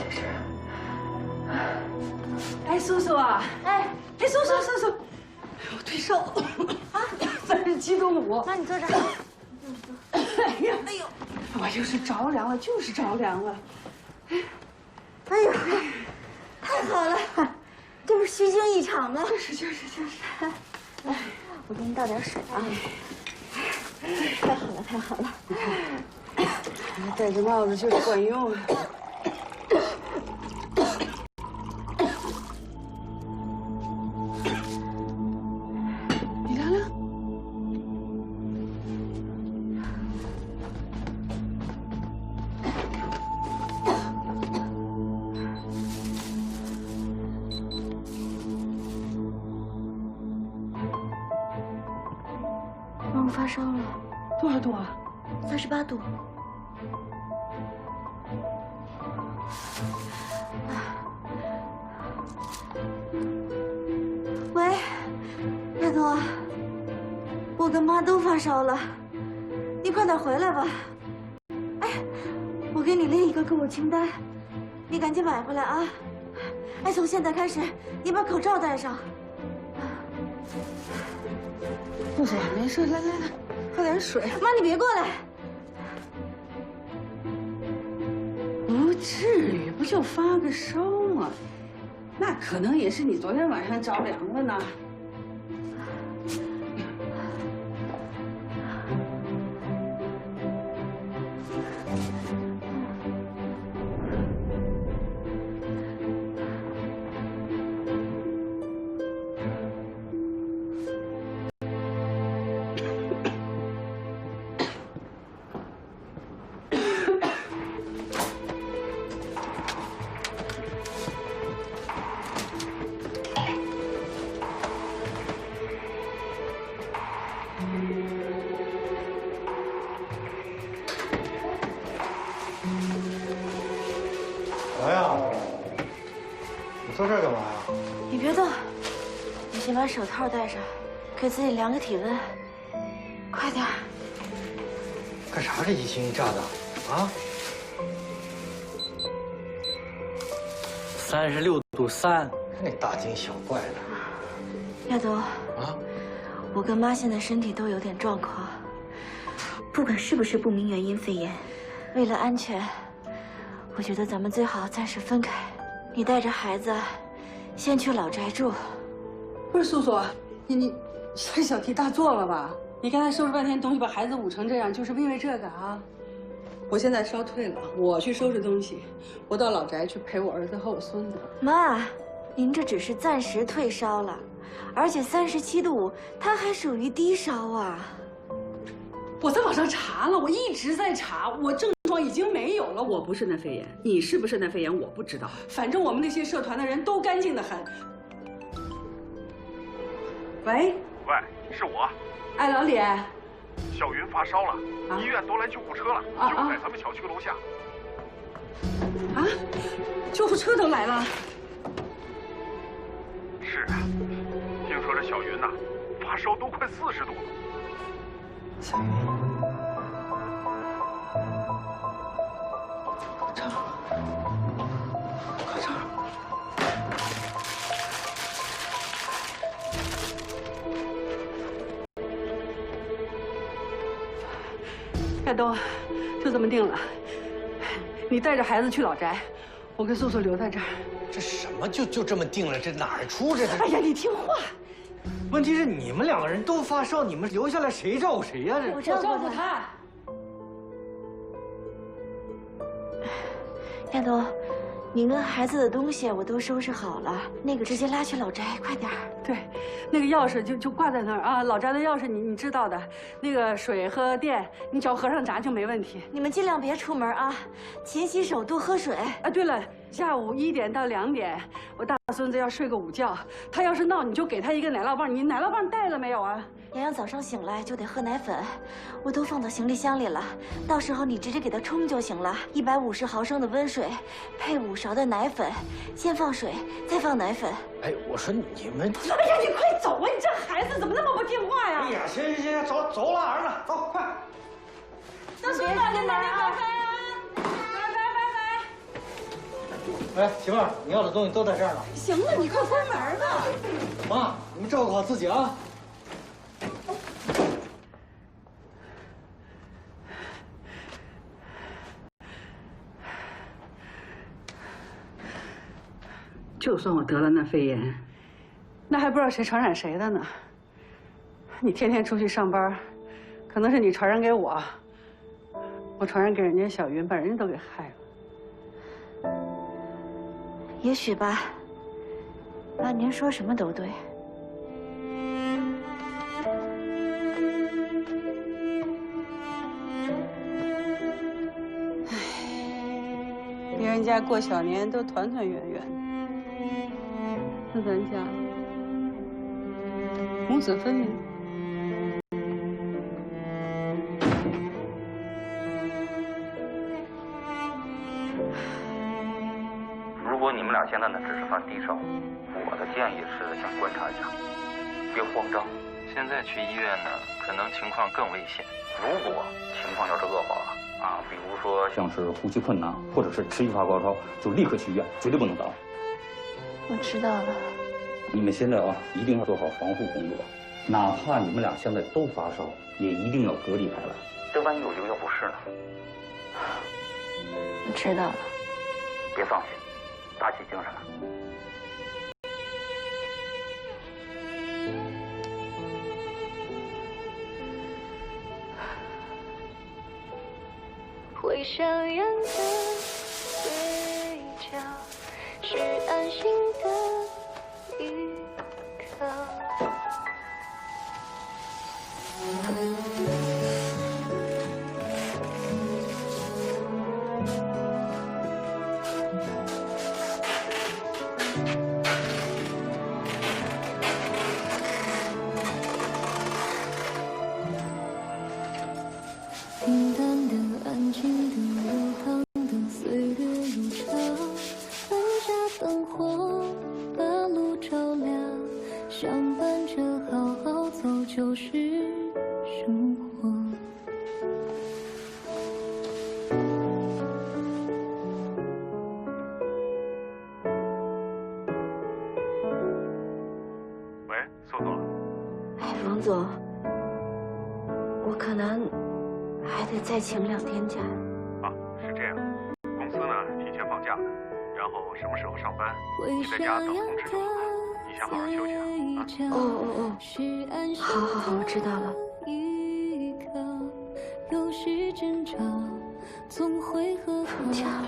是。哎，叔叔啊！哎，叔叔，我退烧啊，37.5。妈，你坐这儿。哎呀，我就是着凉了，就是着凉了。哎呦，太好了，这不虚惊一场吗？就是。来，我给你倒点水啊。太好了。戴着帽子就是管用。你凉凉。妈，我发烧了。多少度啊？38度。喂，亚朵，我跟妈都发烧了，你快点回来吧。哎，我给你列一个购物清单，你赶紧买回来啊。哎，从现在开始，你把口罩戴上。不是，没事，来，喝点水。妈，你别过来。不至于，不就发个烧吗？那可能也是你昨天晚上着凉了呢。啥呀？你坐这儿干嘛呀？你别动，你先把手套戴上，给自己量个体温，快点。干啥这一惊一乍的？啊36.3，那大惊小怪的。亚朵啊，我跟妈现在身体都有点状况，不管是不是不明原因肺炎，为了安全，我觉得咱们最好暂时分开。你带着孩子，先去老宅住。不是，叔叔，你太小题大做了吧？你刚才收拾半天东西，把孩子捂成这样，就是因为这个啊？我现在烧退了，我去收拾东西，我到老宅去陪我儿子和我孙子。妈，您这只是暂时退烧了，而且37.5，它还属于低烧啊。我在网上查了，我一直在查，我症状已经没有了。我不是那肺炎，你是不是那肺炎我不知道，反正我们那些社团的人都干净得很。喂，是我。哎，老李。小云发烧了，医院都来救护车了，就在咱们小区楼下。啊，救护车都来了。是啊，听说这小云呐，发烧都快40度了。小云，口罩。亚东，就这么定了。你带着孩子去老宅，我跟素素留在这儿。这什么就这么定了？这哪儿出这？哎呀，你听话。问题是你们2个人都发烧，你们留下来谁照顾谁呀？我照顾他。亚东，您跟孩子的东西我都收拾好了，那个直接拉去老宅，快点儿。对，那个钥匙就挂在那儿啊。老宅的钥匙你知道的，那个水和电你只要合上闸就没问题。你们尽量别出门啊，勤洗手，多喝水。啊，对了，下午1点到2点，我大孙子要睡个午觉，他要是闹你就给他一个奶酪棒。你奶酪棒带了没有啊？洋洋早上醒来就得喝奶粉，我都放到行李箱里了，到时候你直接给他冲就行了。150毫升的温水，配5勺的奶粉，先放水，再放奶粉。哎，我说你们，哎呀，你快走啊！你这孩子怎么那么不听话呀？哎呀，行，走了，儿子，走，快。大孙子，你奶奶拜拜啊！拜拜。喂，媳妇儿，你要的东西都在这儿呢。行了，你快关门吧。妈，你们照顾好自己啊。就算我得了那肺炎，那还不知道谁传染谁的呢。你天天出去上班，可能是你传染给我，我传染给人家小云，把人家都给害了。也许吧。妈，您说什么都对。别人家过小年都团团圆圆的，那咱家母子分离。如果你们俩现在呢只是发低烧，我的建议是先观察一下，别慌张。现在去医院呢，可能情况更危险。如果情况要是恶化了比如说像是呼吸困难，或者是持续发高烧，就立刻去医院，绝对不能等。我知道了。你们现在一定要做好防护工作，哪怕你们俩现在都发烧，也一定要隔离开来。这万一有留下不适呢？我知道了。别放弃，打起精神来。会上扬的嘴角，是安心的依靠。平淡的、安静的、流淌的岁月如茶，按下灯火，把路照亮，相伴着好好走就是生活。喂，宋总。哎，王总，我可能还得再请2天假。是这样，公司呢提前放假的，然后什么时候上班，你在家等通知就好了。你先好好休息啊。好，我知道了。放假了。